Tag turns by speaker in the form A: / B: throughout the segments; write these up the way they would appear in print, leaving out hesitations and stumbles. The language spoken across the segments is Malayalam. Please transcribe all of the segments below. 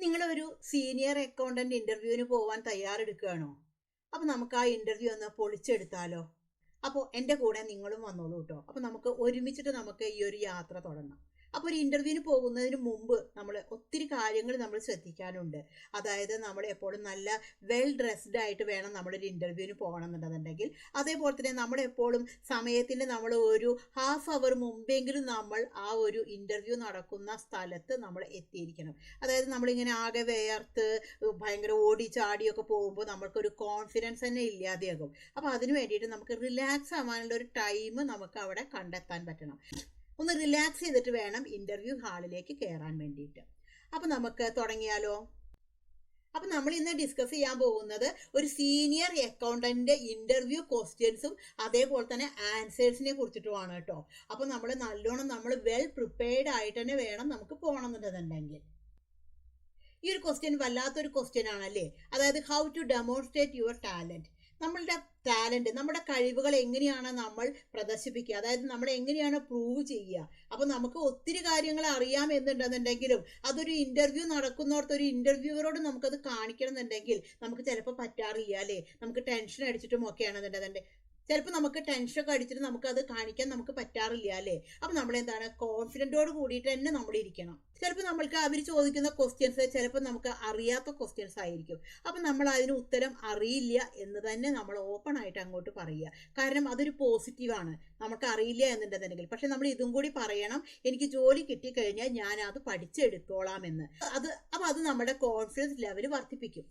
A: നിങ്ങളൊരു സീനിയർ അക്കൗണ്ടന്റ് ഇന്റർവ്യൂവിന് പോവാൻ തയ്യാറെടുക്കുകയാണോ? അപ്പൊ നമുക്ക് ആ ഇന്റർവ്യൂ ഒന്ന് പൊളിച്ചെടുത്താലോ? അപ്പോൾ എൻ്റെ കൂടെ നിങ്ങളും വന്നോളൂ കേട്ടോ. അപ്പോൾ നമുക്ക് ഒരുമിച്ചിട്ട് നമുക്ക് ഈ ഒരു യാത്ര തുടങ്ങാം. അപ്പോൾ ഒരു ഇന്റർവ്യൂവിന് പോകുന്നതിന് മുമ്പ് നമ്മൾ ഒത്തിരി കാര്യങ്ങൾ നമ്മൾ ശ്രദ്ധിക്കാനുണ്ട്. അതായത് നമ്മൾ എപ്പോഴും നല്ല വെൽ ഡ്രസ്ഡ് ആയിട്ട് വേണം നമ്മളൊരു ഇന്റർവ്യൂവിന് പോകണം എന്നുണ്ടെന്നുണ്ടെങ്കിൽ. അതേപോലെ തന്നെ നമ്മൾ എപ്പോഴും സമയത്തിന് നമ്മൾ ഒരു ഹാഫ് അവർ മുമ്പെങ്കിലും നമ്മൾ ആ ഒരു ഇന്റർവ്യൂ നടക്കുന്ന സ്ഥലത്ത് നമ്മൾ എത്തിയിരിക്കണം. അതായത് നമ്മളിങ്ങനെ ആകെ വേർത്ത് ഭയങ്കര ഓടി ചാടിയൊക്കെ പോകുമ്പോൾ നമ്മൾക്കൊരു കോൺഫിഡൻസ് തന്നെ ഇല്ലാതെയാകും. അപ്പോൾ അതിന് വേണ്ടിയിട്ട് നമുക്ക് റിലാക്സ് ആവാനുള്ള ഒരു ടൈം നമുക്ക് അവിടെ കണ്ടെത്താൻ പറ്റണം. ഒന്ന് റിലാക്സ് ചെയ്തിട്ട് വേണം ഇന്റർവ്യൂ ഹാളിലേക്ക് കയറാൻ വേണ്ടിയിട്ട്. അപ്പൊ നമുക്ക് തുടങ്ങിയാലോ? അപ്പൊ നമ്മൾ ഇന്ന് ഡിസ്കസ് ചെയ്യാൻ പോകുന്നത് ഒരു സീനിയർ അക്കൗണ്ടന്റ് ഇന്റർവ്യൂ ക്വസ്റ്റ്യൻസും അതേപോലെ തന്നെ ആൻസേഴ്സിനെ കുറിച്ചിട്ടുമാണ് കേട്ടോ. അപ്പൊ നമ്മൾ നല്ലോണം നമ്മൾ വെൽ പ്രിപ്പയർഡ് ആയിട്ട് തന്നെ വേണം നമുക്ക് പോകണം എന്നുണ്ടെന്നുണ്ടെങ്കിൽ. ഈ ഒരു ക്വസ്റ്റ്യൻ വല്ലാത്തൊരു ക്വസ്റ്റ്യൻ ആണല്ലേ. അതായത് how to demonstrate your talent. നമ്മളുടെ ടാലന്റ്, നമ്മുടെ കഴിവുകൾ എങ്ങനെയാണ് നമ്മൾ പ്രദർശിപ്പിക്കുക, അതായത് നമ്മൾ എങ്ങനെയാണ് പ്രൂവ് ചെയ്യുക. അപ്പൊ നമുക്ക് ഒത്തിരി കാര്യങ്ങൾ അറിയാം എന്നുണ്ടെന്നുണ്ടെങ്കിലും അതൊരു ഇന്റർവ്യൂ നടക്കുന്നോടത്ത് ഒരു ഇന്റർവ്യൂവറോട് നമുക്കത് കാണിക്കണം എന്നുണ്ടെങ്കിൽ നമുക്ക് ചിലപ്പോൾ പറ്റാറില്ല അല്ലേ. നമുക്ക് ടെൻഷൻ അടിച്ചിട്ടും ഒക്കെയാണെന്നുണ്ടെന്നുണ്ടെങ്കിൽ ചിലപ്പോൾ നമുക്ക് ടെൻഷനൊക്കെ അടിച്ചിട്ട് നമുക്കത് കാണിക്കാൻ നമുക്ക് പറ്റാറില്ല അല്ലേ. അപ്പം നമ്മളെന്താണ് കോൺഫിഡൻറ്റോട് കൂടിയിട്ട് തന്നെ നമ്മൾ ഇരിക്കണം. ചിലപ്പോൾ നമ്മൾക്ക് അവർ ചോദിക്കുന്ന ക്വസ്റ്റ്യൻസ് ചിലപ്പോൾ നമുക്ക് അറിയാത്ത ക്വസ്റ്റ്യൻസ് ആയിരിക്കും. അപ്പം നമ്മൾ അതിന് ഉത്തരം അറിയില്ല എന്ന് തന്നെ നമ്മൾ ഓപ്പൺ ആയിട്ട് അങ്ങോട്ട് പറയുക. കാരണം അതൊരു പോസിറ്റീവാണ്. നമുക്ക് അറിയില്ല എന്നുണ്ടെന്നുണ്ടെങ്കിൽ പക്ഷെ നമ്മൾ ഇതും കൂടി പറയണം, എനിക്ക് ജോലി കിട്ടിക്കഴിഞ്ഞാൽ ഞാൻ അത് പഠിച്ചെടുത്തോളാം എന്ന്. അപ്പം അത് നമ്മുടെ കോൺഫിഡൻസ് ലെവൽ വർദ്ധിപ്പിക്കും.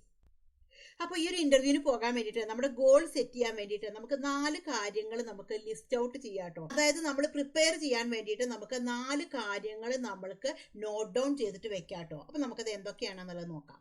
A: അപ്പോൾ ഈ ഒരു ഇന്റർവ്യൂവിന് പോകാൻ വേണ്ടിയിട്ട് നമ്മുടെ ഗോൾ സെറ്റ് ചെയ്യാൻ വേണ്ടിയിട്ട് നമുക്ക് 4 കാര്യങ്ങൾ നമുക്ക് ലിസ്റ്റ് ഔട്ട് ചെയ്യാം കേട്ടോ. അതായത് നമ്മൾ പ്രിപ്പയർ ചെയ്യാൻ വേണ്ടിയിട്ട് നമുക്ക് 4 കാര്യങ്ങൾ നമ്മൾക്ക് നോട്ട് ഡൗൺ ചെയ്തിട്ട് വെക്കാം കേട്ടോ. അപ്പോൾ നമുക്കത് എന്തൊക്കെയാണെന്നുള്ളത് നോക്കാം.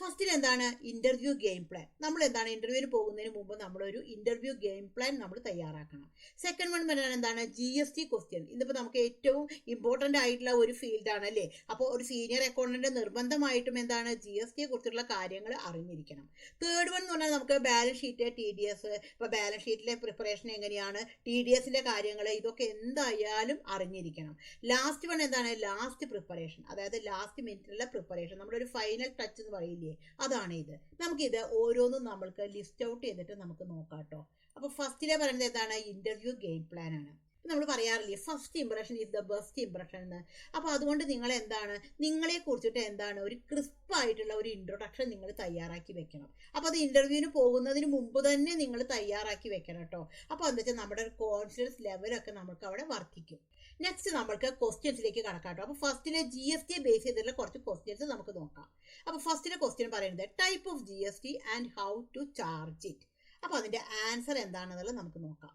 A: ഫസ്റ്റിൽ എന്താണ് ഇന്റർവ്യൂ ഗെയിം പ്ലാൻ. നമ്മൾ എന്താണ് ഇന്റർവ്യൂവിന് പോകുന്നതിന് മുമ്പ് നമ്മളൊരു ഇന്റർവ്യൂ ഗെയിം പ്ലാൻ നമ്മൾ തയ്യാറാക്കണം. സെക്കൻഡ് വൺ എന്താണ് GST ക്വസ്റ്റ്യൻ. ഇതിപ്പോൾ നമുക്ക് ഏറ്റവും ഇമ്പോർട്ടൻ്റ് ആയിട്ടുള്ള ഒരു ഫീൽഡാണ് അല്ലേ. അപ്പോൾ ഒരു സീനിയർ അക്കൗണ്ടന്റ് നിർബന്ധമായിട്ടും എന്താണ് GST കുറിച്ചുള്ള കാര്യങ്ങൾ അറിഞ്ഞിരിക്കണം. തേർഡ് വൺ എന്ന് പറഞ്ഞാൽ നമുക്ക് ബാലൻസ് ഷീറ്റ്, TDS. ഇപ്പോൾ ബാലൻസ് ഷീറ്റിലെ പ്രിപ്പറേഷൻ എങ്ങനെയാണ്, TDSന്റെ കാര്യങ്ങൾ, ഇതൊക്കെ എന്തായാലും അറിഞ്ഞിരിക്കണം. ലാസ്റ്റ് വൺ എന്താണ് ലാസ്റ്റ് പ്രിപ്പറേഷൻ, അതായത് ലാസ്റ്റ് മിനിറ്റിലുള്ള പ്രിപ്പറേഷൻ, നമ്മുടെ ഒരു ഫൈനൽ ടച്ച് എന്ന് പറയില്ലേ, അതാണ് ഇത്. നമുക്കിത് ഓരോന്നും നമ്മൾക്ക് ലിസ്റ്റ് ഔട്ട് ചെയ്തിട്ട് നമുക്ക് നോക്കാം കേട്ടോ. അപ്പൊ ഫസ്റ്റിലെ പറയുന്നത് എന്താണ് ഇന്റർവ്യൂ ഗെയിം പ്ലാൻ ആണ്. നമ്മൾ പറയാറില്ലേ first impression is the best impression എന്ന്. അപ്പൊ അതുകൊണ്ട് നിങ്ങൾ എന്താണ് നിങ്ങളെ കുറിച്ചിട്ട് എന്താണ് ഒരു ക്രിസ്പ് ആയിട്ടുള്ള ഒരു ഇൻട്രൊഡക്ഷൻ നിങ്ങൾ തയ്യാറാക്കി വെക്കണം. അപ്പൊ അത് ഇന്റർവ്യൂവിന് പോകുന്നതിന് മുമ്പ് തന്നെ നിങ്ങൾ തയ്യാറാക്കി വെക്കണം കേട്ടോ. അപ്പൊ എന്താ വെച്ചാൽ നമ്മുടെ ഒരു കോൺഫിഡൻസ് ലെവലൊക്കെ നമുക്ക് അവിടെ വർദ്ധിക്കും. നെക്സ്റ്റ് നമ്മൾക്ക് ക്വസ്റ്റ്യൻസിലേക്ക് കടക്കാട്ടോ. അപ്പൊ ഫസ്റ്റിലെ GST ബേസ് ചെയ്തിട്ടുള്ള കുറച്ച് ക്വസ്റ്റ്യൻസ് നമുക്ക് നോക്കാം. അപ്പൊ ഫസ്റ്റിലെ ക്വസ്റ്റ്യൻ പറയുന്നത് type of GST and how to charge it. അപ്പൊ അതിന്റെ ആൻസർ എന്താണെന്നുള്ളത് നമുക്ക് നോക്കാം.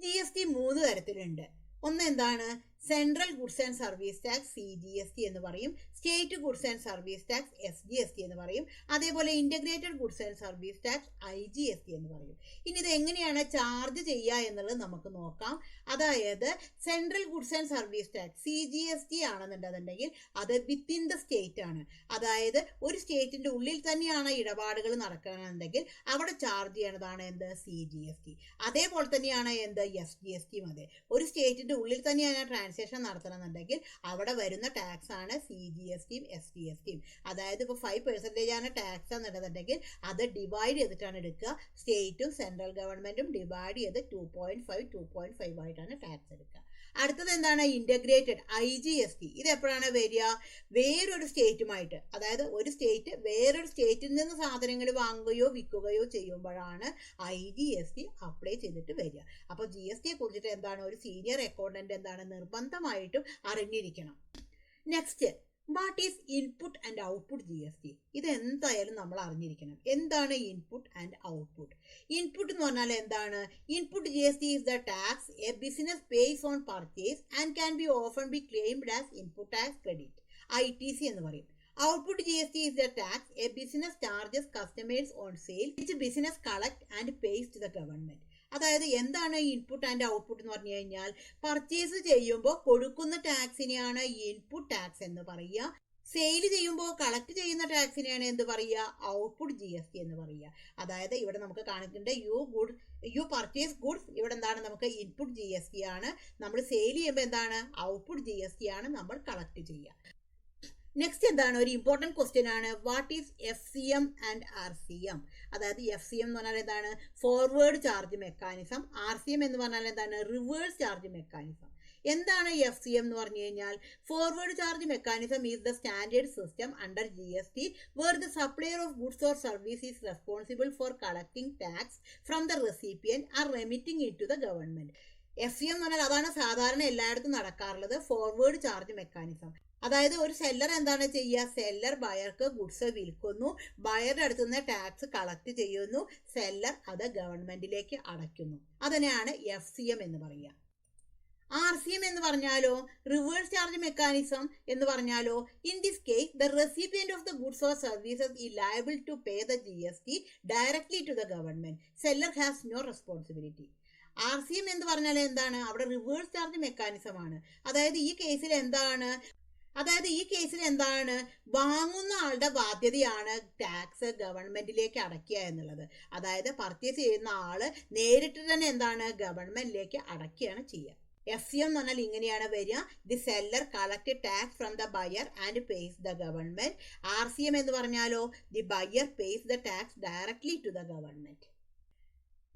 A: GST 3 തരത്തിലുണ്ട്. ഒന്ന് എന്താണ് central goods and service tax CGST എന്ന് പറയും, state goods and service tax SGST എന്ന് പറയും, അതേപോലെ integrated goods and service tax IGST എന്ന് പറയും. ഇനി ഇത് എങ്ങനെയാണ് ചാർജ് ചെയ്യുക എന്നുള്ളത് നമുക്ക് നോക്കാം. അതായത് central goods and service tax CGST ആണെന്നുണ്ടെന്നുണ്ടെങ്കിൽ അത് വിത്തിൻ ദ സ്റ്റേറ്റ് ആണ്. അതായത് ഒരു സ്റ്റേറ്റിന്റെ ഉള്ളിൽ തന്നെയാണ് ഇടപാടുകൾ നടക്കണമെന്നുണ്ടെങ്കിൽ അവിടെ ചാർജ് ചെയ്യണതാണ് എന്ത് CGST. അതേപോലെ തന്നെയാണ് എന്ത് SGST. അതെ, ഒരു സ്റ്റേറ്റിന്റെ ഉള്ളിൽ തന്നെയാണ് ട്രാൻസാക്ഷൻ നടത്തണമെന്നുണ്ടെങ്കിൽ അവിടെ വരുന്ന ടാക്സ് ആണ് CGSTയും SGSTയും. അതായത് ഇപ്പോൾ 5% ആണ് ടാക്സ് എന്നുണ്ടെന്നുണ്ടെങ്കിൽ അത് ഡിവൈഡ് ചെയ്തിട്ടാണ് എടുക്കുക. സ്റ്റേറ്റും സെൻട്രൽ ഗവൺമെന്റും ഡിവൈഡ് ചെയ്ത് 2.5 ആയിട്ടാണ് ടാക്സ് എടുക്കുക. അടുത്തത് എന്താണ് ഇന്റഗ്രേറ്റഡ് IGST. ഇത് എപ്പോഴാണ് വരിക? വേറൊരു സ്റ്റേറ്റുമായിട്ട്, അതായത് ഒരു സ്റ്റേറ്റ് വേറൊരു സ്റ്റേറ്റിൽ നിന്ന് സാധനങ്ങൾ വാങ്ങുകയോ വിൽക്കുകയോ ചെയ്യുമ്പോഴാണ് IGST അപ്ലൈ ചെയ്തിട്ട് വരിക. അപ്പോൾ GSTയെ കുറിച്ചിട്ട് എന്താണ് ഒരു സീനിയർ അക്കൗണ്ടന്റ് എന്താണ് നിർബന്ധമായിട്ടും അറിഞ്ഞിരിക്കണം. Next what is input and output GST. ഇത് എന്തായാലും നമ്മൾ അറിഞ്ഞിരിക്കണം. എന്താണ് ഇൻപുട്ട് ആൻഡ് ഔട്ട്പുട്ട്? ഇൻപുട്ട് എന്ന് പറഞ്ഞാൽ എന്താണ്? Input GST is the tax A business pays on purchase and can be often B claimed as input tax credit, ITC എന്ന് പറയും. Output GST is the tax a business charges customers on sale which business collect and pays to the government. അതായത് എന്താണ് ഇൻപുട്ട് ആൻഡ് ഔട്ട്പുട്ട് എന്ന് പറഞ്ഞു കഴിഞ്ഞാൽ പർച്ചേസ് ചെയ്യുമ്പോൾ കൊടുക്കുന്ന ടാക്സിനെയാണ് ഇൻപുട്ട് ടാക്സ് എന്ന് പറയുക. സെയിൽ ചെയ്യുമ്പോൾ കളക്ട് ചെയ്യുന്ന ടാക്സിനെയാണ് എന്ത് പറയുക? ഔട്ട്പുട്ട് GST എന്ന് പറയുക. അതായത് ഇവിടെ നമുക്ക് കാണിക്കേണ്ട യു പർച്ചേസ് ഗുഡ്സ്, ഇവിടെ എന്താണ് നമുക്ക് ഇൻപുട്ട് GST ആണ്. നമ്മൾ സെയിൽ ചെയ്യുമ്പോൾ എന്താണ് ഔട്ട്പുട്ട് GST ആണ് നമ്മൾ കളക്ട് ചെയ്യുക. നെക്സ്റ്റ് എന്താണ്, ഒരു ഇമ്പോർട്ടൻറ്റ് ക്വസ്റ്റ്യൻ ആണ്, what is FCM and RCM. അതായത് FCM എന്ന് പറഞ്ഞാൽ എന്താണ്, ഫോർവേഡ് ചാർജ് മെക്കാനിസം. RCM എന്ന് പറഞ്ഞാൽ എന്താണ്, റിവേഴ്സ് ചാർജ് മെക്കാനിസം. എന്താണ് FCM എന്ന് പറഞ്ഞു കഴിഞ്ഞാൽ, forward charge mechanism is the standard system under GST where the supplier of goods or service is responsible for collecting tax from the recipient or remitting into the government. FCM എന്ന് പറഞ്ഞാൽ അതാണ് സാധാരണ എല്ലായിടത്തും നടക്കാറുള്ളത്, ഫോർവേഡ് ചാർജ് മെക്കാനിസം. അതായത് ഒരു സെല്ലർ എന്താണ് ചെയ്യുക, സെല്ലർ ബയർക്ക് ഗുഡ്സ് വിൽക്കുന്നു, ബയറുടെ അടുത്ത് നിന്ന് ടാക്സ് കളക്ട് ചെയ്യുന്നു, സെല്ലർ അത് ഗവൺമെന്റിലേക്ക് അടയ്ക്കുന്നു. അതിനെയാണ് FCM എന്ന് പറയുക. RCM എന്ന് പറഞ്ഞാലോ, റിവേഴ്സ് ചാർജ് മെക്കാനിസം എന്ന് പറഞ്ഞാലോ, in this case the recipient of the goods or services ഈ liable to pay the GST directly to the government. Seller has no responsibility. RCM എന്ന് പറഞ്ഞാൽ എന്താണ്, അവിടെ റിവേഴ്സ് ചാർജ് മെക്കാനിസം ആണ്. അതായത് ഈ കേസിൽ എന്താണ്, വാങ്ങുന്ന ആളുടെ ബാധ്യതയാണ് ടാക്സ് ഗവൺമെന്റിലേക്ക് അടയ്ക്കുക എന്നുള്ളത്. അതായത് പർച്ചേസ് ചെയ്യുന്ന ആള് നേരിട്ട് തന്നെ എന്താണ്, ഗവൺമെന്റിലേക്ക് അടയ്ക്കുകയാണ് ചെയ്യുക. FCM എന്ന് പറഞ്ഞാൽ ഇങ്ങനെയാണ് വരിക, the seller collect tax from the buyer and pays the government. RCM എന്ന് പറഞ്ഞാലോ, the buyer pays the tax directly to the government.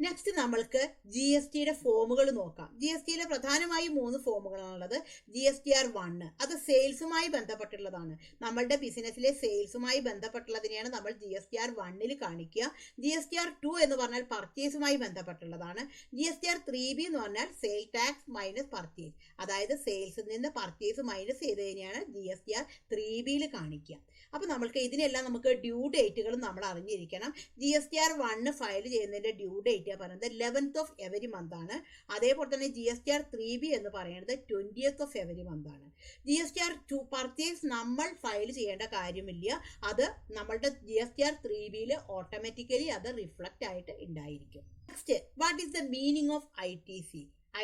A: Next നമ്മൾക്ക് GSTയുടെ ഫോമുകൾ നോക്കാം. GSTയിലെ പ്രധാനമായും 3 ഫോമുകളാണുള്ളത്. GSTR 1 അത് സെയിൽസുമായി ബന്ധപ്പെട്ടുള്ളതാണ്. നമ്മളുടെ ബിസിനസ്സിലെ സെയിൽസുമായി ബന്ധപ്പെട്ടുള്ളതിനെയാണ് നമ്മൾ GSTR 1 കാണിക്കുക. GSTR 2 എന്ന് പറഞ്ഞാൽ പർച്ചേസുമായി ബന്ധപ്പെട്ടുള്ളതാണ്. GSTR 3B എന്ന് പറഞ്ഞാൽ സെയിൽ ടാക്സ് മൈനസ് പർച്ചേസ്, അതായത് സെയിൽസിൽ നിന്ന് പർച്ചേസ് മൈനസ് ചെയ്തതിനെയാണ് GSTR 3Bയിൽ കാണിക്കുക. അപ്പോൾ നമ്മൾക്ക് ഇതിനെല്ലാം നമുക്ക് ഡ്യൂ ഡേറ്റുകളും നമ്മൾ അറിഞ്ഞിരിക്കണം. GSTR 1 ഫയൽ ചെയ്യുന്നതിൻ്റെ ഡ്യൂ ഡേറ്റ് പറയുന്നത് 11th of every month ആണ്. അതേപോലെ തന്നെ GSTR 3B എന്ന് പറയുന്നത് 20th of every month ആണ്. GSTR 2 പർച്ചേസ് നമ്മൾ ഫയൽ ചെയ്യേണ്ട കാര്യമില്ല, അത് നമ്മളുടെ GSTR 3Bയിൽ ഓട്ടോമാറ്റിക്കലി അത് റിഫ്ലക്റ്റ് ആയിട്ട് ഉണ്ടായിരിക്കും. Next, what is the meaning of ITC?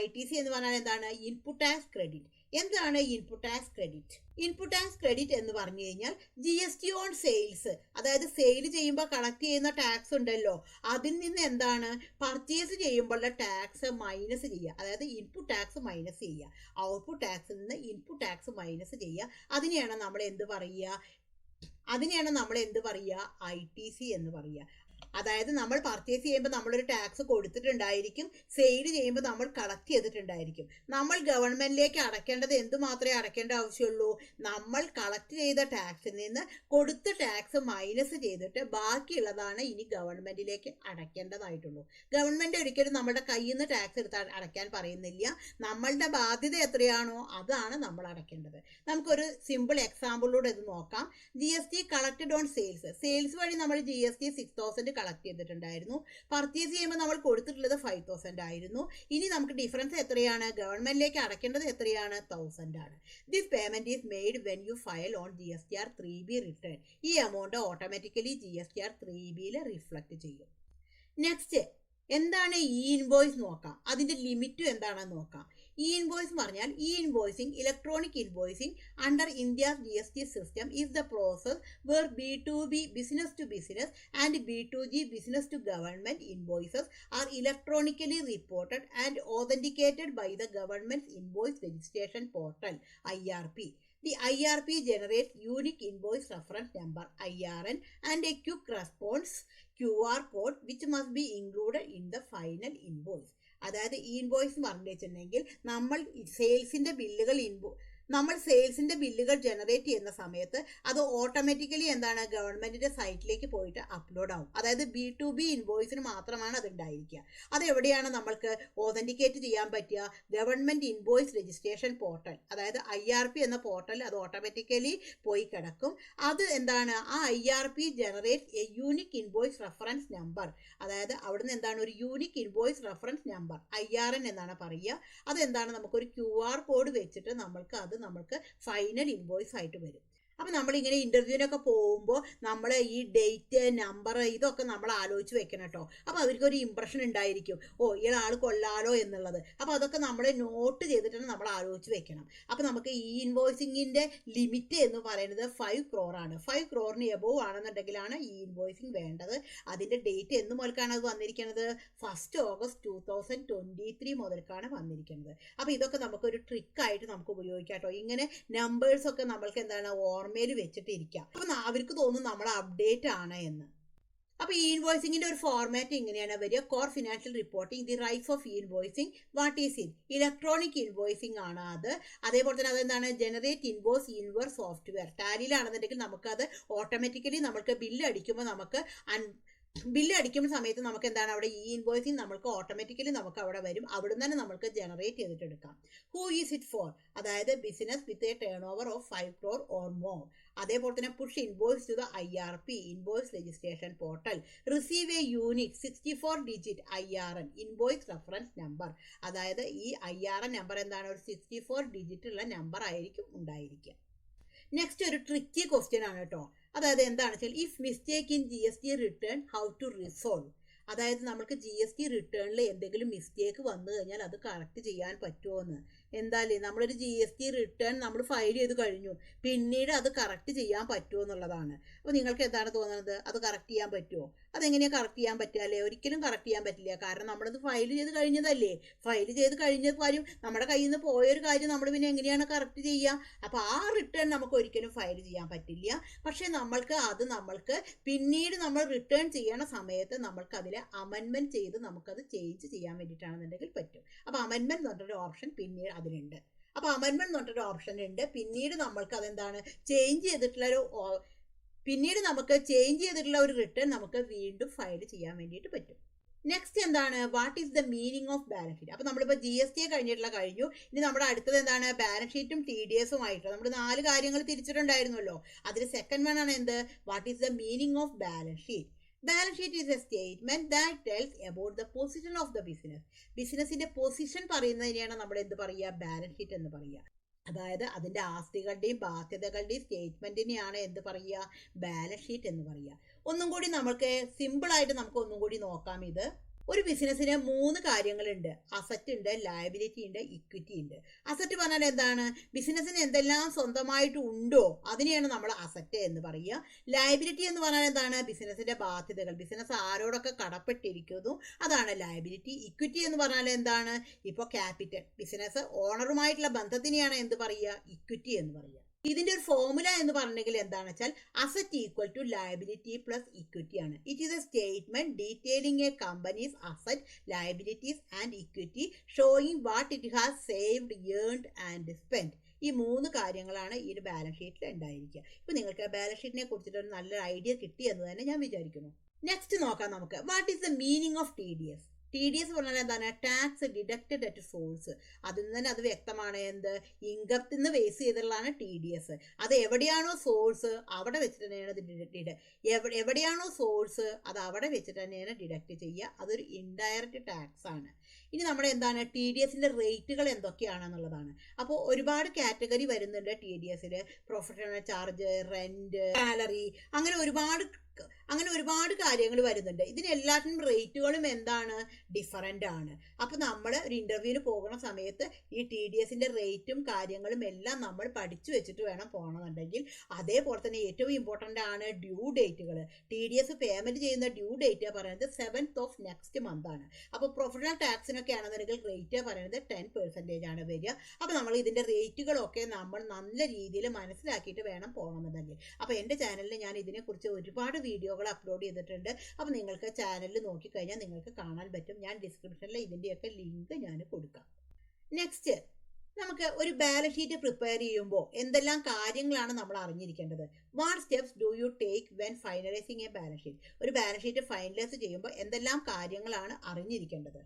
A: ITC എന്ന് പറഞ്ഞാൽ എന്താണ്, ഇൻപുട്ട് ടാക്സ് ക്രെഡിറ്റ്. എന്താണ് input tax credit? Input tax credit എന്ന് പറഞ്ഞു കഴിഞ്ഞാൽ GST ഓൺ സെയിൽസ്, അതായത് സെയിൽ ചെയ്യുമ്പോൾ കളക്ട് ചെയ്യുന്ന ടാക്സ് ഉണ്ടല്ലോ, അതിൽ നിന്ന് എന്താണ്, പർച്ചേസ് ചെയ്യുമ്പോഴുള്ള ടാക്സ് മൈനസ് ചെയ്യുക, അതായത് ഇൻപുട്ട് ടാക്സ് മൈനസ് ചെയ്യുക. ഔട്ട്പുട്ട് ടാക്സിൽ നിന്ന് ഇൻപുട്ട് ടാക്സ് മൈനസ് ചെയ്യുക. അതിനെയാണ് നമ്മൾ എന്ത് പറയുക, ITC എന്ന് പറയുക. അതായത് നമ്മൾ പർച്ചേസ് ചെയ്യുമ്പോൾ നമ്മളൊരു ടാക്സ് കൊടുത്തിട്ടുണ്ടായിരിക്കും, സെയിൽ ചെയ്യുമ്പോൾ നമ്മൾ കളക്ട് ചെയ്തിട്ടുണ്ടായിരിക്കും. നമ്മൾ ഗവൺമെന്റിലേക്ക് അടയ്ക്കേണ്ടത് എന്തുമാത്രമേ അടയ്ക്കേണ്ട ആവശ്യമുള്ളൂ, നമ്മൾ കളക്ട് ചെയ്ത ടാക്സിൽ നിന്ന് കൊടുത്ത ടാക്സ് മൈനസ് ചെയ്തിട്ട് ബാക്കിയുള്ളതാണ് ഇനി ഗവൺമെന്റിലേക്ക് അടയ്ക്കേണ്ടതായിട്ടുള്ളൂ. ഗവൺമെന്റ് ഒരിക്കലും നമ്മുടെ കയ്യിൽ നിന്ന് ടാക്സ് എടുത്ത് അടയ്ക്കാൻ പറയുന്നില്ല. നമ്മളുടെ ബാധ്യത എത്രയാണോ അതാണ് നമ്മൾ അടയ്ക്കേണ്ടത്. നമുക്കൊരു സിമ്പിൾ എക്സാമ്പിളിലൂടെ ഇത് നോക്കാം. GST കളക്റ്റഡ് ഓൺ സെയിൽസ് വഴി നമ്മൾ GST 6,000 കളക്ട് ചെയ്തിട്ടുണ്ടായിരുന്നു. പർച്ചേസ് ചെയ്യുമ്പോൾ നമ്മൾ കൊടുത്തിട്ടുള്ളത് 5,000 ആയിരുന്നു. ഇനി നമുക്ക് ഡിഫറൻസ് എത്രയാണ്, ഗവൺമെന്റിലേക്ക് അടയ്ക്കേണ്ടത് എത്രയാണ്, 1,000 ആണ്. This payment is made when you file on GSTR 3B return. ഈ എമൗണ്ട് ഓട്ടോമാറ്റിക്കലി GSTR 3Bയിൽ റിഫ്ലക്ട് ചെയ്യും. നെക്സ്റ്റ്, എന്താണ് ഇൻവോയ്സ് നോക്കാം, അതിന്റെ ലിമിറ്റും എന്താണെന്ന് നോക്കാം. ഇൻവോയ്സ് പറഞ്ഞാൽ invoicing, electronic invoicing under India's GST system is the process where B2B business to business and B2G business to government invoices are electronically reported and authenticated by the government invoice registration portal IRP. The IRP generates unique invoice reference number IRN and a quick response QR code which must be included in the final invoice. അതായത് ഈ ഇൻവോയ്സ് പറഞ്ഞു വെച്ചിട്ടുണ്ടെങ്കിൽ നമ്മൾ സെയിൽസിന്റെ ബില്ലുകൾ ജനറേറ്റ് ചെയ്യുന്ന സമയത്ത് അത് ഓട്ടോമാറ്റിക്കലി എന്താണ്, ഗവൺമെന്റിന്റെ സൈറ്റിലേക്ക് പോയിട്ട് അപ്ലോഡ് ആവും. അതായത് B2B ഇൻവോയ്സിന് മാത്രമാണ് അത് ഉണ്ടായിരിക്കുക. അതെവിടെയാണ് നമ്മൾക്ക് ഓതന്റിക്കേറ്റ് ചെയ്യാൻ പറ്റുക, ഗവൺമെന്റ് ഇൻവോയ്സ് രജിസ്ട്രേഷൻ പോർട്ടൽ, അതായത് IRP എന്ന പോർട്ടൽ അത് ഓട്ടോമാറ്റിക്കലി പോയി കിടക്കും. അത് എന്താണ്, ആ IRP generate A unique invoice reference number, അതായത് അവിടുന്ന് എന്താണ്, ഒരു unique invoice reference number IRN എന്നാണ് പറയുക. അതെന്താണ്, നമുക്കൊരു QR കോഡ് വെച്ചിട്ട് നമ്മൾക്ക് ഫൈനൽ ഇൻവോയ്സ് ആയിട്ട് വരും. അപ്പം നമ്മളിങ്ങനെ ഇൻ്റർവ്യൂവിനൊക്കെ പോകുമ്പോൾ നമ്മൾ ഈ ഡേറ്റ് നമ്പർ ഇതൊക്കെ നമ്മൾ ആലോചിച്ച് വെക്കണം കേട്ടോ. അപ്പോൾ അവർക്കൊരു ഇമ്പ്രഷൻ ഉണ്ടായിരിക്കും, ഓ ഇയാൾ കൊള്ളാലോ എന്നുള്ളത്. അപ്പോൾ അതൊക്കെ നമ്മൾ നോട്ട് ചെയ്തിട്ടാണ് നമ്മൾ ആലോചിച്ച് വെക്കണം. അപ്പോൾ നമുക്ക് ഈ ഇൻവോയ്സിങ്ങിൻ്റെ ലിമിറ്റ് എന്ന് പറയുന്നത് 5 crore ആണ്. 5 crore എബോവ് ആണെന്നുണ്ടെങ്കിലാണ് ഈ ഇൻവോയ്സിങ് വേണ്ടത്. അതിൻ്റെ ഡേറ്റ് എന്ന് മുതൽക്കാണ് അത് വന്നിരിക്കുന്നത്, 1 August 2023 മുതൽക്കാണ് വന്നിരിക്കുന്നത്. അപ്പോൾ ഇതൊക്കെ നമുക്കൊരു ട്രിക്കായിട്ട് നമുക്ക് ഉപയോഗിക്കാം കേട്ടോ. ഇങ്ങനെ നമ്പേഴ്സൊക്കെ നമ്മൾക്ക് എന്താണ് ഓർമ്മ ഓർമ്മയിൽ വെച്ചിട്ടിരിക്കാം. അപ്പൊ അവർക്ക് തോന്നും നമ്മൾ അപ്ഡേറ്റ് ആണ് എന്ന്. അപ്പൊ ഈ ഇൻവോയ്സിംഗിന്റെ ഒരു ഫോർമാറ്റ് ഇങ്ങനെയാണ് വരിക. Core financial reporting, the rights of invoicing, what is it, electronic invoicing ആണ് അത്. അതേപോലെ തന്നെ അതെന്താണ്, ജനറേറ്റ് ഇൻവോയ്സ് ഇൻവർ സോഫ്റ്റ്വെയർ. ടാലിയിലാണെന്നുണ്ടെങ്കിൽ നമുക്കത് ഓട്ടോമാറ്റിക്കലി നമുക്ക് ബില്ല് അടിക്കുമ്പോൾ സമയത്ത് നമുക്ക് എന്താണ് അവിടെ ഈ ഇൻവോയ്സിംഗ് നമുക്ക് ഓട്ടോമാറ്റിക്കലി നമുക്ക് അവിടെ വരും. അവിടെ തന്നെ നമുക്ക് ജനറേറ്റ് ചെയ്തിട്ട് എടുക്കാം. ഹൂ ഈസ് ഇറ്റ് ഫോർ, അതായത് business with a turnover of 5 crore or more. അതേപോലെ തന്നെ push invoice to the IRP, invoice registration portal. Receive a unique 64-digit IRN, invoice reference number. അതായത് ഈ IRN നമ്പർ എന്താണ്, ഒരു 64-digit ഉള്ള നമ്പർ ആയിരിക്കും ഉണ്ടായിരിക്കുക. നെക്സ്റ്റ് ഒരു ട്രിക്കി ക്വസ്റ്റ്യൻ ആണ് കേട്ടോ. അതായത് എന്താണെന്ന് വെച്ചാൽ, if mistake in GST return, how to resolve. അതായത് നമുക്ക് GST റിട്ടേണിൽ എന്തെങ്കിലും മിസ്റ്റേക്ക് വന്നു കഴിഞ്ഞാൽ അത് കറക്റ്റ് ചെയ്യാൻ പറ്റുമോ എന്ന്. എന്തായാലും നമ്മളൊരു GST റിട്ടേൺ നമ്മൾ ഫയൽ ചെയ്ത് കഴിഞ്ഞു, പിന്നീട് അത് കറക്റ്റ് ചെയ്യാൻ പറ്റുമോ എന്നുള്ളതാണ്. അപ്പോൾ നിങ്ങൾക്ക് എന്താണ് തോന്നുന്നത്, അത് കറക്റ്റ് ചെയ്യാൻ പറ്റുമോ? അതെങ്ങനെയാണ് കറക്റ്റ് ചെയ്യാൻ പറ്റുക? ഒരിക്കലും കറക്റ്റ് ചെയ്യാൻ പറ്റില്ല. കാരണം നമ്മളത് ഫയൽ ചെയ്ത് കഴിഞ്ഞതല്ലേ. ഫയൽ ചെയ്ത് കഴിഞ്ഞ കാര്യം നമ്മുടെ കയ്യിൽ നിന്ന് പോയൊരു കാര്യം നമ്മൾ പിന്നെ എങ്ങനെയാണ് കറക്റ്റ് ചെയ്യുക? അപ്പോൾ ആ റിട്ടേൺ നമുക്ക് ഒരിക്കലും ഫയൽ ചെയ്യാൻ പറ്റില്ല. പക്ഷേ നമ്മൾക്ക് പിന്നീട് നമ്മൾ റിട്ടേൺ ചെയ്യണ സമയത്ത് നമ്മൾക്ക് അതിൽ അമെൻമെന്റ് ചെയ്ത് നമുക്കത് ചേഞ്ച് ചെയ്യാൻ വേണ്ടിയിട്ടാണെന്നുണ്ടെങ്കിൽ പറ്റും. അപ്പോൾ അമെൻമെന്റ് എന്ന് പറഞ്ഞൊരു ഓപ്ഷൻ പിന്നീട് അതിലുണ്ട്. അപ്പോൾ അമെൻമെന്റ് എന്ന് പറഞ്ഞൊരു ഓപ്ഷൻ ഉണ്ട്. പിന്നീട് നമ്മൾക്ക് അതെന്താണ് നമുക്ക് ചേഞ്ച് ചെയ്തിട്ടുള്ള ഒരു റിട്ടേൺ നമുക്ക് വീണ്ടും ഫയൽ ചെയ്യാൻ വേണ്ടിയിട്ട് പറ്റും. നെക്സ്റ്റ് എന്താണ്, what is the meaning of balance sheet. അപ്പോൾ നമ്മളിപ്പോൾ GST കഴിഞ്ഞു. ഇനി നമ്മുടെ അടുത്തത് എന്താണ്, ബാലൻസ് ഷീറ്റും TDS ആയിട്ട് നമ്മൾ 4 കാര്യങ്ങൾ തിരിച്ചിട്ടുണ്ടായിരുന്നല്ലോ. അതിൽ സെക്കൻഡ് വൺ ആണ് എന്ത്, what is the meaning of balance sheet. Balance sheet is a statement that tells about the position of the business. ബിസിനസിന്റെ പൊസിഷൻ പറയുന്നതിനെയാണ് നമ്മൾ എന്ത് പറയുക, ബാലൻസ് ഷീറ്റ് എന്ന് പറയുക. അതായത് അതിന്റെ ആസ്തികളുടെയും ബാധ്യതകളുടെയും സ്റ്റേറ്റ്മെന്റിനെയാണ് എന്ത് പറയുക, ബാലൻസ് ഷീറ്റ് എന്ന് പറയുക. ഒന്നും കൂടി നമുക്ക് സിമ്പിൾ ആയിട്ട് നമുക്ക് ഒന്നും കൂടി നോക്കാം. ഇത് ഒരു ബിസിനസ്സിന് 3 കാര്യങ്ങളുണ്ട്. അസറ്റ് ഉണ്ട്, ലയബിലിറ്റി ഉണ്ട്, ഇക്വിറ്റി ഉണ്ട്. അസറ്റ് പറഞ്ഞാൽ എന്താണ്, ബിസിനസ്സിന് എന്തെല്ലാം സ്വന്തമായിട്ട് ഉണ്ടോ അതിനെയാണ് നമ്മൾ അസറ്റ് എന്ന് പറയുക. ലയബിലിറ്റി എന്ന് പറഞ്ഞാൽ എന്താണ്, ബിസിനസ്സിന്റെ ബാധ്യതകൾ, ബിസിനസ് ആരോടൊക്കെ കടപ്പെട്ടിരിക്കുന്നു അതാണ് ലയബിലിറ്റി. ഇക്വിറ്റി എന്ന് പറഞ്ഞാൽ എന്താണ്, ഇപ്പോൾ ക്യാപിറ്റൽ, ബിസിനസ് ഓണറുമായിട്ടുള്ള ബന്ധത്തിനെയാണ് എന്ത് പറയുക, ഇക്വിറ്റി എന്ന് പറയുക. ഇതിന്റെ ഒരു ഫോർമുല എന്ന് പറഞ്ഞെങ്കിൽ എന്താണെന്ന് വെച്ചാൽ, asset equal to liability plus equity ആണ്. It is a statement detailing a company's asset, liabilities and equity, showing what it has saved, earned and spend. ഈ 3 കാര്യങ്ങളാണ് ഈ ഒരു ബാലൻസ് ഷീറ്റിൽ ഉണ്ടായിരിക്കുക. ഇപ്പൊ നിങ്ങൾക്ക് ബാലൻസ് ഷീറ്റിനെ കുറിച്ചിട്ട് ഒരു നല്ലൊരു ഐഡിയ കിട്ടി എന്ന് തന്നെ ഞാൻ വിചാരിക്കുന്നു. നെക്സ്റ്റ് നോക്കാം നമുക്ക്, what is the meaning of TDS. TDS പറഞ്ഞാൽ എന്താണ്, ടാക്സ് ഡിഡക്റ്റഡ് അറ്റ് സോഴ്സ്. അതിൽ നിന്ന് തന്നെ അത് വ്യക്തമാണ്, എന്ത്, ഇൻകത്തിൽ നിന്ന് ബേസ് ചെയ്തിട്ടുള്ളതാണ് TDS. അത് എവിടെയാണോ സോഴ്സ് അവിടെ വെച്ചിട്ട് തന്നെയാണ് എവിടെയാണോ സോഴ്സ് അത് അവിടെ വെച്ചിട്ട് തന്നെയാണ് ഡിഡക്റ്റ് ചെയ്യുക. അതൊരു ഇൻഡയറക്റ്റ് ടാക്സ് ആണ്. ഇനി നമ്മുടെ എന്താണ് TDSന്റെ റേറ്റുകൾ എന്തൊക്കെയാണെന്നുള്ളതാണ്. അപ്പോൾ ഒരുപാട് കാറ്റഗറി വരുന്നുണ്ട് TDSൽ. പ്രൊഫഷണൽ ചാർജ്, റെന്റ്, സാലറി, അങ്ങനെ ഒരുപാട് കാര്യങ്ങൾ വരുന്നുണ്ട്. ഇതിനെല്ലാത്തിനും റേറ്റുകളും എന്താണ്, ഡിഫറൻ്റ് ആണ്. അപ്പോൾ നമ്മൾ ഒരു ഇന്റർവ്യൂവിന് പോകുന്ന സമയത്ത് ഈ TDSന്റെ റേറ്റും കാര്യങ്ങളും എല്ലാം നമ്മൾ പഠിച്ചു വെച്ചിട്ട് വേണം പോകണമെന്നുണ്ടെങ്കിൽ. അതേപോലെ തന്നെ ഏറ്റവും ഇമ്പോർട്ടൻ്റ് ആണ് ഡ്യൂ ഡേറ്റുകൾ. TDS പേയ്മെന്റ് ചെയ്യുന്ന ഡ്യൂ ഡേറ്റ് പറയുന്നത് 7th of next month ആണ്. അപ്പോൾ പ്രൊഫഷണൽ ടാക്സിനൊക്കെ ആണെന്നുണ്ടെങ്കിൽ റേറ്റ് പറയുന്നത് 10% ആണ് വരിക. അപ്പോൾ നമ്മൾ ഇതിന്റെ റേറ്റുകളൊക്കെ നമ്മൾ നല്ല രീതിയിൽ മനസ്സിലാക്കിയിട്ട് വേണം പോകണമെന്നുണ്ടെങ്കിൽ. അപ്പോൾ എൻ്റെ ചാനലിൽ ഞാൻ ഇതിനെക്കുറിച്ച് ഒരുപാട് വീഡിയോകൾ അപ്ലോഡ് ചെയ്തിട്ടുണ്ട്. അപ്പോൾ നിങ്ങൾക്ക് ചാനലിൽ നോക്കിക്കഴിഞ്ഞാൽ നിങ്ങൾക്ക് കാണാൻ പറ്റും. ഞാൻ ഡിസ്ക്രിപ്ഷനിൽ ഇതിൻ്റെയൊക്കെ ലിങ്ക് ഞാൻ കൊടുക്കാം. നെക്സ്റ്റ് നമുക്ക് ഒരു ബാലൻസ് ഷീറ്റ് പ്രിപ്പയർ ചെയ്യുമ്പോൾ എന്തെല്ലാം കാര്യങ്ങളാണ് നമ്മൾ അറിഞ്ഞിരിക്കേണ്ടത്. What steps do you take when finalising A balance sheet. ഒരു ബാലൻസ് ഷീറ്റ് ഫൈനലൈസ് ചെയ്യുമ്പോൾ എന്തെല്ലാം കാര്യങ്ങളാണ് അറിഞ്ഞിരിക്കേണ്ടത്.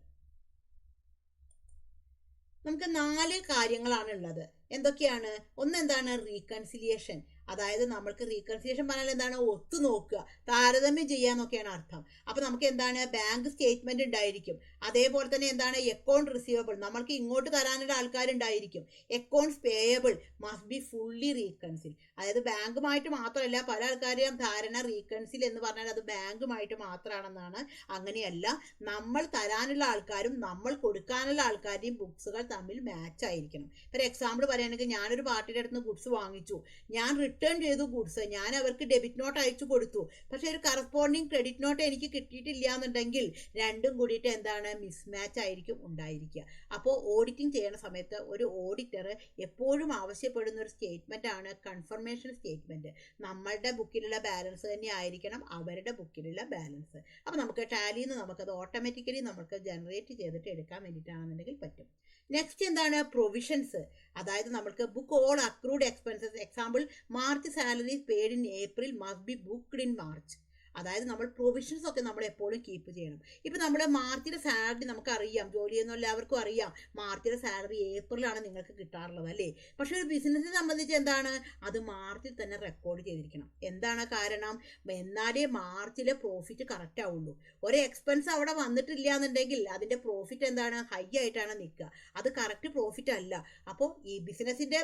A: നമുക്ക് 4 കാര്യങ്ങളാണ് ഉള്ളത്. എന്തൊക്കെയാണ്? എന്താണ്, റീകൺസിലിയേഷൻ. അതായത് നമ്മൾക്ക് റീകൺസിലിയേഷൻ പറഞ്ഞാൽ എന്താണ്, ഒത്തു നോക്കുക, താരതമ്യം ചെയ്യാന്നൊക്കെയാണ് അർത്ഥം. അപ്പൊ നമുക്ക് എന്താണ്, ബാങ്ക് സ്റ്റേറ്റ്മെന്റ് ഉണ്ടായിരിക്കും. അതേപോലെ തന്നെ എന്താണ്, അക്കൗണ്ട് റിസീവബിൾ, നമ്മൾക്ക് ഇങ്ങോട്ട് തരാനുള്ള ആൾക്കാരുണ്ടായിരിക്കും. Accounts payable must be fully reconcile. അതായത് ബാങ്കുമായിട്ട് മാത്രമല്ല, പല ആൾക്കാരെയും ധാരണ റീകൺസിൽ എന്ന് പറഞ്ഞാൽ അത് ബാങ്കുമായിട്ട് മാത്രമാണെന്നാണ്. അങ്ങനെയല്ല, നമ്മൾ തരാനുള്ള ആൾക്കാരും നമ്മൾ കൊടുക്കാനുള്ള ആൾക്കാരുടെയും ബുക്സുകൾ തമ്മിൽ മാച്ച് ആയിരിക്കണം. ഫോർ എക്സാമ്പിൾ പറയുകയാണെങ്കിൽ, ഞാനൊരു പാർട്ടിയുടെ അടുത്ത് നിന്ന് ഗുഡ്സ് വാങ്ങിച്ചു, ഞാൻ റിട്ടേൺ ചെയ്തു ഗുഡ്സ്, ഞാൻ അവർക്ക് ഡെബിറ്റ് നോട്ട് അയച്ചു കൊടുത്തു, പക്ഷെ ഒരു കറസ്പോണ്ടിങ് ക്രെഡിറ്റ് നോട്ട് എനിക്ക് കിട്ടിയിട്ടില്ല എന്നുണ്ടെങ്കിൽ രണ്ടും കൂടിയിട്ട് എന്താണ് മിസ്മാച്ച് ആയിരിക്കും ഉണ്ടായിരിക്കുക. അപ്പോൾ ഓഡിറ്റിംഗ് ചെയ്യുന്ന സമയത്ത് ഒരു ഓഡിറ്റർ എപ്പോഴും ആവശ്യപ്പെടുന്ന ഒരു സ്റ്റേറ്റ്മെന്റ് ആണ് കൺഫർമേഷൻ സ്റ്റേറ്റ്മെന്റ്. നമ്മളുടെ ബുക്കിലുള്ള ബാലൻസ് തന്നെ ആയിരിക്കണം അവരുടെ ബുക്കിലുള്ള ബാലൻസ്. അപ്പോൾ നമുക്ക് ടാലിയിൽ നിന്ന് നമുക്കത് ഓട്ടോമാറ്റിക്കലി നമുക്ക് ജനറേറ്റ് ചെയ്തിട്ട് എടുക്കാൻ വേണ്ടിയിട്ടാണെന്നുണ്ടെങ്കിൽ പറ്റും. നെക്സ്റ്റ് എന്താണ് പ്രൊവിഷൻസ്, അതായത് നമുക്ക് book all accrued expenses. Example, March salary paid in April must be booked in March. അതായത് നമ്മൾ പ്രൊവിഷൻസ് ഒക്കെ നമ്മൾ എപ്പോഴും കീപ്പ് ചെയ്യണം. ഇപ്പം നമ്മുടെ മാർച്ചിലെ സാലറി നമുക്കറിയാം, ജോലി ചെയ്യുന്ന എല്ലാവർക്കും അറിയാം മാർച്ചിലെ സാലറി ഏപ്രിലാണ് നിങ്ങൾക്ക് കിട്ടാറുള്ളത് അല്ലേ. പക്ഷെ ഒരു ബിസിനസ്സിനെ സംബന്ധിച്ച് എന്താണ്, അത് മാർച്ചിൽ തന്നെ റെക്കോർഡ് ചെയ്തിരിക്കണം. എന്താണ് കാരണം, എന്നാലേ മാർച്ചിലെ പ്രോഫിറ്റ് കറക്റ്റ് ആവുള്ളൂ. ഒരു എക്സ്പെൻസ് അവിടെ വന്നിട്ടില്ല എന്നുണ്ടെങ്കിൽ അതിൻ്റെ പ്രോഫിറ്റ് എന്താണ്, ഹൈ ആയിട്ടാണ് നിൽക്കുക, അത് കറക്റ്റ് പ്രോഫിറ്റ് അല്ല. അപ്പോൾ ഈ ബിസിനസിന്റെ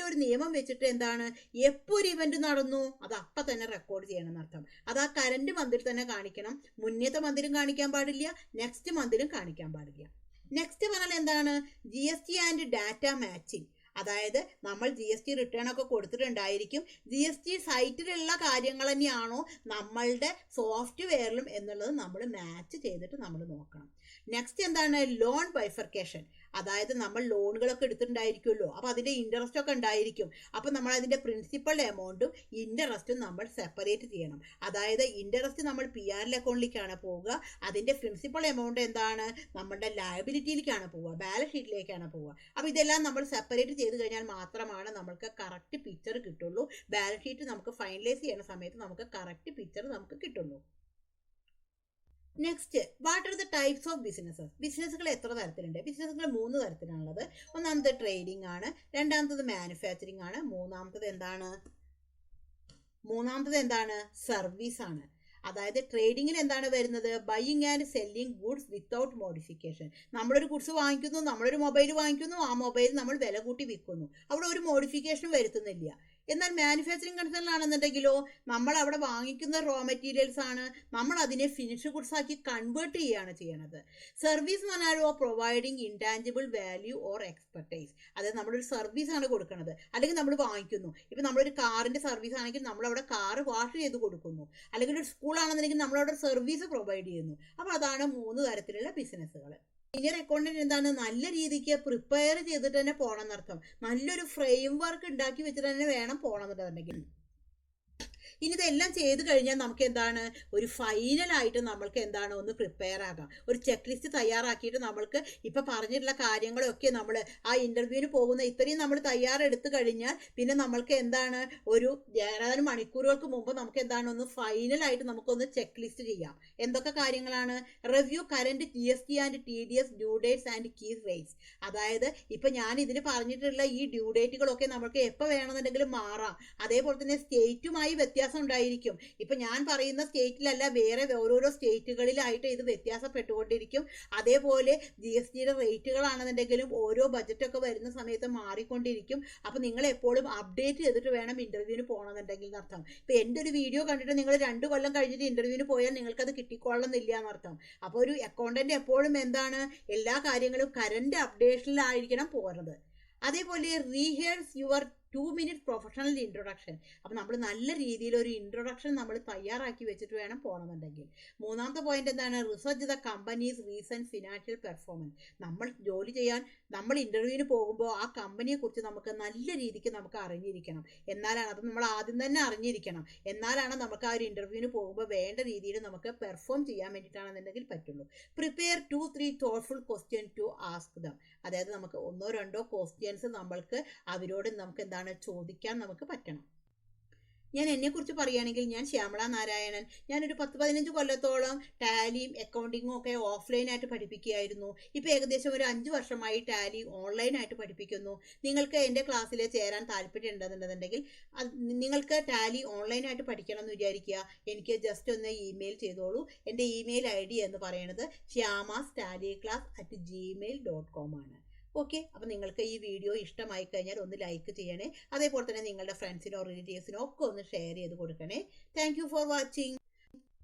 A: ഒരു നിയമം വെച്ചിട്ട് എന്താണ്, എപ്പോൾ ഒരു ഇവന്റ് നടന്നു അത് അപ്പം തന്നെ റെക്കോർഡ് ചെയ്യണം എന്നർത്ഥം. അത് ആ കറന്റ് മന്തിൽ തന്നെ കാണിക്കണം, മുന്നേത്തെ മന്തിലും കാണിക്കാൻ പാടില്ല, നെക്സ്റ്റ് മന്തിലും കാണിക്കാൻ പാടില്ല. നെക്സ്റ്റ് പറഞ്ഞാൽ എന്താണ്, GST ആൻഡ് ഡാറ്റ മാച്ചിങ്. അതായത് നമ്മൾ GST റിട്ടേൺ ഒക്കെ കൊടുത്തിട്ടുണ്ടായിരിക്കും, GST സൈറ്റിലുള്ള കാര്യങ്ങൾ തന്നെയാണോ നമ്മളുടെ സോഫ്റ്റ്വെയറിലും എന്നുള്ളത് നമ്മൾ മാച്ച് ചെയ്തിട്ട് നമ്മൾ നോക്കണം. നെക്സ്റ്റ് എന്താണ്, ലോൺ ബൈഫർക്കേഷൻ. അതായത് നമ്മൾ ലോണുകളൊക്കെ എടുത്തിട്ടുണ്ടായിരിക്കുമല്ലോ, അപ്പോൾ അതിൻ്റെ ഇൻട്രസ്റ്റ് ഒക്കെ ഉണ്ടായിരിക്കും. അപ്പോൾ നമ്മൾ അതിൻ്റെ പ്രിൻസിപ്പൽ എമൗണ്ടും ഇൻട്രസ്റ്റും നമ്മൾ സെപ്പറേറ്റ് ചെയ്യണം. അതായത് ഇൻട്രസ്റ്റ് നമ്മൾ PNL അക്കൗണ്ടിലേക്കാണ് പോവുക, അതിൻ്റെ പ്രിൻസിപ്പൽ എമൗണ്ട് എന്താണ് നമ്മുടെ ലയബിലിറ്റിയിലേക്കാണ് പോവുക, ബാലൻസ് ഷീറ്റിലേക്കാണ് പോവുക. അപ്പോൾ ഇതെല്ലാം നമ്മൾ സെപ്പറേറ്റ് ചെയ്ത് കഴിഞ്ഞാൽ മാത്രമാണ് നമുക്ക് കറക്റ്റ് പിക്ചർ കിട്ടുള്ളൂ. ബാലൻസ് ഷീറ്റ് നമുക്ക് ഫൈനലൈസ് ചെയ്യുന്ന സമയത്ത് നമുക്ക് കറക്റ്റ് പിക്ചർ നമുക്ക് കിട്ടുള്ളൂ. Next, what are the types of businesses. ബിസിനസ്സുകൾ എത്ര തരത്തിലുണ്ട്? ബിസിനസ്സുകൾ 3 തരത്തിലാണുള്ളത്. ഒന്നാമത്തെ ട്രേഡിംഗ് ആണ്, രണ്ടാമത്തത് മാനുഫാക്ചറിങ് ആണ്, മൂന്നാമത്തത് എന്താണ് സർവീസ് ആണ്. അതായത് ട്രേഡിങ്ങിൽ എന്താണ് വരുന്നത്, buying and selling goods without modification. നമ്മളൊരു ഗുഡ്സ് വാങ്ങിക്കുന്നു, നമ്മളൊരു മൊബൈൽ വാങ്ങിക്കുന്നു, ആ മൊബൈൽ നമ്മൾ വില കൂട്ടി വിൽക്കുന്നു, അവിടെ ഒരു മോഡിഫിക്കേഷൻ വരുത്തുന്നില്ല. എന്നാൽ മാനുഫാക്ചറിങ് കൺസേണിലാണെന്നുണ്ടെങ്കിലോ നമ്മൾ അവിടെ വാങ്ങിക്കുന്ന റോ മെറ്റീരിയൽസ് ആണ്, നമ്മൾ അതിനെ ഫിനിഷ് ഗുഡ്സ് ആക്കി കൺവേർട്ട് ചെയ്യുകയാണ് ചെയ്യണത്. സർവീസ് എന്ന് പറഞ്ഞാലോ providing intangible value or expertise. അതായത് നമ്മളൊരു സർവീസ് ആണ് കൊടുക്കുന്നത്, അല്ലെങ്കിൽ നമ്മൾ വാങ്ങിക്കുന്നു. ഇപ്പം നമ്മളൊരു കാറിൻ്റെ സർവീസ് ആണെങ്കിൽ നമ്മളവിടെ കാറ് വാഷ് ചെയ്ത് കൊടുക്കുന്നു, അല്ലെങ്കിൽ ഒരു സ്കൂളാണെന്നുണ്ടെങ്കിൽ നമ്മളവിടെ സർവീസ് പ്രൊവൈഡ് ചെയ്യുന്നു. അപ്പോൾ അതാണ് 3 തരത്തിലുള്ള ബിസിനസ്സുകൾ. സീനിയർ അക്കൗണ്ടന്റ് എന്താണ്, നല്ല രീതിക്ക് പ്രിപ്പയർ ചെയ്തിട്ട് തന്നെ പോകണം എന്നർത്ഥം. നല്ലൊരു ഫ്രെയിം വർക്ക് ഉണ്ടാക്കി വെച്ചിട്ട് തന്നെ വേണം പോകണം എന്നുണ്ടെങ്കിൽ. ഇനി ഇതെല്ലാം ചെയ്ത് കഴിഞ്ഞാൽ നമുക്ക് എന്താണ്, ഒരു ഫൈനലായിട്ട് നമ്മൾക്ക് എന്താണ് ഒന്ന് പ്രിപ്പയർ ആകാം. ഒരു ചെക്ക് ലിസ്റ്റ് തയ്യാറാക്കിയിട്ട് നമ്മൾക്ക് ഇപ്പം പറഞ്ഞിട്ടുള്ള കാര്യങ്ങളൊക്കെ നമ്മൾ ആ ഇൻ്റർവ്യൂവിന് പോകുന്ന ഇത്രയും നമ്മൾ തയ്യാറെടുത്ത് കഴിഞ്ഞാൽ പിന്നെ നമ്മൾക്ക് എന്താണ് ഒരു ഏതാനും മണിക്കൂറുകൾക്ക് മുമ്പ് നമുക്ക് എന്താണ് ഒന്ന് ഫൈനലായിട്ട് നമുക്കൊന്ന് ചെക്ക് ലിസ്റ്റ് ചെയ്യാം. എന്തൊക്കെ കാര്യങ്ങളാണ്, review current GST and TDS due dates and key rates. അതായത് ഇപ്പം ഞാൻ ഇതിന് പറഞ്ഞിട്ടുള്ള ഈ ഡ്യൂ ഡേറ്റുകളൊക്കെ നമുക്ക് എപ്പോൾ വേണമെന്നുണ്ടെങ്കിലും മാറാം. അതേപോലെ തന്നെ സ്റ്റേറ്റുമായി വ്യത്യാസം ഉണ്ടായിരിക്കും. ഇപ്പൊ ഞാൻ പറയുന്ന സ്റ്റേറ്റിലല്ല, വേറെ ഓരോരോ സ്റ്റേറ്റുകളിലായിട്ട് ഇത് വ്യത്യാസപ്പെട്ടുകൊണ്ടിരിക്കും. അതേപോലെ GSTയുടെ റേറ്റുകളാണെന്നുണ്ടെങ്കിലും ഓരോ ബജറ്റൊക്കെ വരുന്ന സമയത്ത് മാറിക്കൊണ്ടിരിക്കും. അപ്പൊ നിങ്ങൾ എപ്പോഴും അപ്ഡേറ്റ് ചെയ്തിട്ട് വേണം ഇന്റർവ്യൂവിന് പോകണമെന്നുണ്ടെങ്കിൽ എന്നർത്ഥം. ഇപ്പൊ എൻ്റെ ഒരു വീഡിയോ കണ്ടിട്ട് നിങ്ങൾ 2 കൊല്ലം കഴിഞ്ഞിട്ട് ഇന്റർവ്യൂവിന് പോയാൽ നിങ്ങൾക്കത് കിട്ടിക്കൊള്ളുന്നില്ല എന്നർത്ഥം. അപ്പോൾ ഒരു അക്കൗണ്ടന്റ് എപ്പോഴും എന്താണ്, എല്ലാ കാര്യങ്ങളും കറന്റ് അപ്ഡേഷനിലായിരിക്കണം പോകുന്നത്. അതേപോലെ റീഹേഴ്സ് യുവർ 2 minute പ്രൊഫഷണൽ ഇൻട്രൊഡക്ഷൻ. അപ്പം നമ്മൾ നല്ല രീതിയിൽ ഒരു ഇൻട്രൊഡക്ഷൻ നമ്മൾ തയ്യാറാക്കി വെച്ചിട്ട് വേണം പോകണമെന്നുണ്ടെങ്കിൽ. മൂന്നാമത്തെ പോയിന്റ് എന്താണ്, research the companies recent financial performance. നമ്മൾ ജോലി ചെയ്യാൻ നമ്മൾ ഇന്റർവ്യൂവിന് പോകുമ്പോൾ ആ കമ്പനിയെ കുറിച്ച് നമുക്ക് നല്ല രീതിക്ക് നമുക്ക് അറിഞ്ഞിരിക്കണം. എന്നാലാണ് അത് നമ്മൾ ആദ്യം തന്നെ അറിഞ്ഞിരിക്കണം. എന്നാലാണ് നമുക്ക് ആ ഒരു ഇന്റർവ്യൂവിന് പോകുമ്പോൾ വേണ്ട രീതിയിൽ നമുക്ക് പെർഫോം ചെയ്യാൻ വേണ്ടിയിട്ടാണെന്നുണ്ടെങ്കിൽ പറ്റുള്ളൂ. Prepare 2-3 thoughtful questions to ask them. അതായത് നമുക്ക് 1-2 ക്വസ്റ്റ്യൻസ് നമ്മൾക്ക് അവരോട് നമുക്ക് എന്താണ് ചോദിക്കാൻ നമുക്ക് പറ്റണം. ഞാൻ എന്നെക്കുറിച്ച് പറയുകയാണെങ്കിൽ ഞാൻ ശ്യാമള നാരായണൻ. ഞാനൊരു 10-15 കൊല്ലത്തോളം ടാലിയും അക്കൗണ്ടിങ്ങും ഒക്കെ ഓഫ്ലൈനായിട്ട് പഠിപ്പിക്കുകയായിരുന്നു. ഇപ്പോൾ ഏകദേശം ഒരു 5 വർഷമായി ടാലി ഓൺലൈനായിട്ട് പഠിപ്പിക്കുന്നു. നിങ്ങൾക്ക് എൻ്റെ ക്ലാസ്സിൽ ചേരാൻ താല്പര്യം ഉണ്ടെന്നുണ്ടെന്നുണ്ടെങ്കിൽ നിങ്ങൾക്ക് ടാലി ഓൺലൈനായിട്ട് പഠിക്കണം എന്ന് വിചാരിക്കുക, എനിക്ക് ജസ്റ്റ് ഒന്ന് ഇമെയിൽ ചെയ്തോളൂ. എൻ്റെ ഇമെയിൽ ID എന്ന് പറയുന്നത് shyamastaliclass@gmail.com ആണ്. ഓക്കെ, അപ്പോൾ നിങ്ങൾക്ക് ഈ വീഡിയോ ഇഷ്ടമായി കഴിഞ്ഞാൽ ഒന്ന് ലൈക്ക് ചെയ്യണേ. അതേപോലെ തന്നെ നിങ്ങളുടെ ഫ്രണ്ട്സിനോ റിലേറ്റീവ്സിനോ ഒക്കെ ഒന്ന് ഷെയർ ചെയ്ത് കൊടുക്കണേ. Thank you for watching.